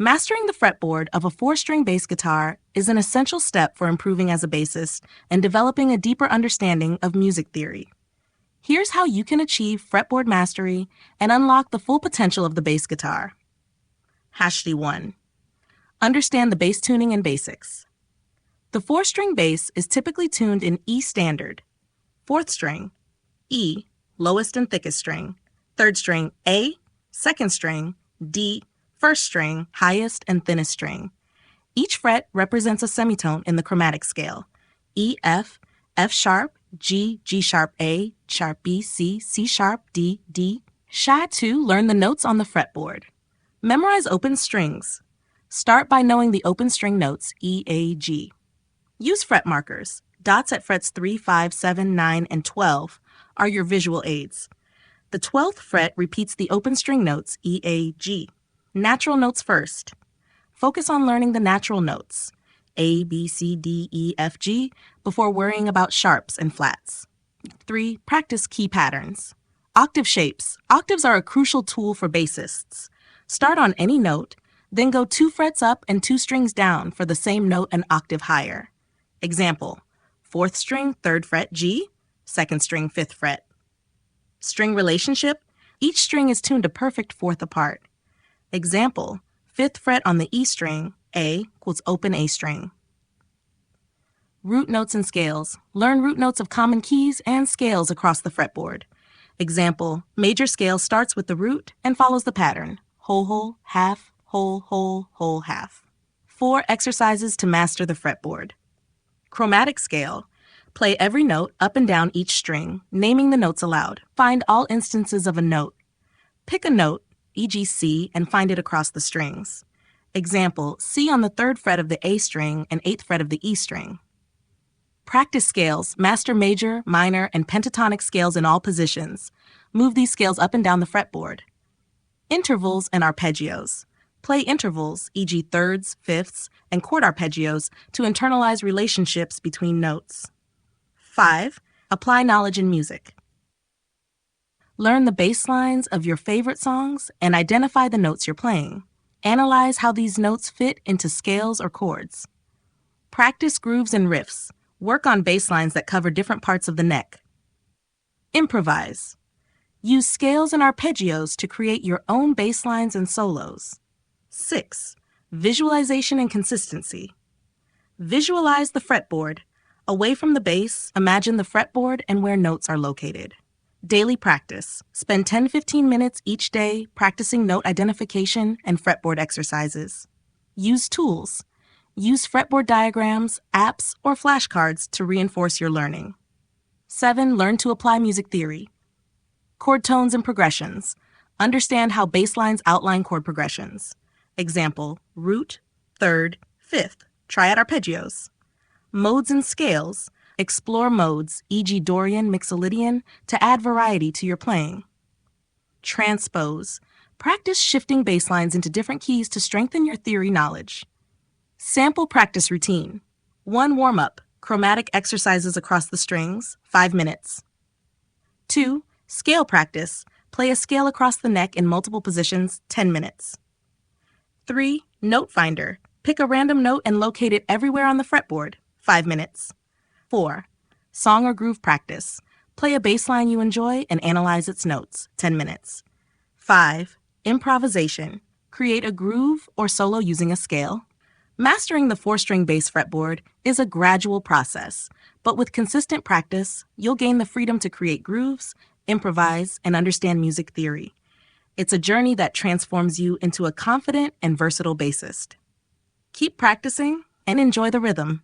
Mastering the fretboard of a 4-string bass guitar is an essential step for improving as a bassist and developing a deeper understanding of music theory. Here's how you can achieve fretboard mastery and unlock the full potential of the bass guitar. Hashty 1. Understand the bass tuning and basics. The 4-string bass is typically tuned in E standard, 4th string, E, lowest and thickest string, 3rd string, A, 2nd string, D, 1st string, highest and thinnest string. Each fret represents a semitone in the chromatic scale: E, F, F sharp, G, G sharp A, sharp B, C, C sharp, D, D. Shy 2, learn the notes on the fretboard. Memorize open strings. Start by knowing the open string notes E, A, G. Use fret markers. Dots at frets 3, 5, 7, 9, and 12 are your visual aids. The 12th fret repeats the open string notes E, A, G. Natural notes first. Focus on learning the natural notes, A, B, C, D, E, F, G, before worrying about sharps and flats. 3. Practice key patterns. Octave shapes. Octaves are a crucial tool for bassists. Start on any note, then go 2 frets up and 2 strings down for the same note an octave higher. Example: 4th string, 3rd fret, G, 2nd string, 5th fret. String relationship. Each string is tuned a perfect 4th apart. Example: 5th fret on the E string, A equals open A string. Root notes and scales. Learn root notes of common keys and scales across the fretboard. Example: major scale starts with the root and follows the pattern: whole, whole, half, whole, whole, whole, half. 4 exercises to master the fretboard. Chromatic scale. Play every note up and down each string, naming the notes aloud. Find all instances of a note. Pick a note, e.g. C, and find it across the strings. Example: C on the 3rd fret of the A string and 8th fret of the E string. Practice scales. Master major, minor, and pentatonic scales in all positions. Move these scales up and down the fretboard. Intervals and arpeggios. Play intervals, e.g. thirds, fifths, and chord arpeggios to internalize relationships between notes. 5. Apply knowledge in music. Learn the bass lines of your favorite songs and identify the notes you're playing. Analyze how these notes fit into scales or chords. Practice grooves and riffs. Work on bass lines that cover different parts of the neck. Improvise. Use scales and arpeggios to create your own bass lines and solos. 6. Visualization and consistency. Visualize the fretboard. Away from the bass, imagine the fretboard and where notes are located. Daily practice. Spend 10-15 minutes each day practicing note identification and fretboard exercises. Use tools. Use fretboard diagrams, apps, or flashcards to reinforce your learning. 7. Learn to apply music theory. Chord tones and progressions. Understand how bass lines outline chord progressions. Example: root, 3rd, 5th. Try out arpeggios. Modes and scales. Explore modes, e.g. Dorian, Mixolydian, to add variety to your playing. Transpose. Practice shifting bass lines into different keys to strengthen your theory knowledge. Sample practice routine. 1. Warm-up. Chromatic exercises across the strings, 5 minutes. 2. Scale practice. Play a scale across the neck in multiple positions, 10 minutes. 3. Note finder. Pick a random note and locate it everywhere on the fretboard, 5 minutes. 4. Song or groove practice. Play a bass line you enjoy and analyze its notes, 10 minutes. 5. Improvisation. Create a groove or solo using a scale. Mastering the 4-string bass fretboard is a gradual process, but with consistent practice, you'll gain the freedom to create grooves, improvise, and understand music theory. It's a journey that transforms you into a confident and versatile bassist. Keep practicing and enjoy the rhythm.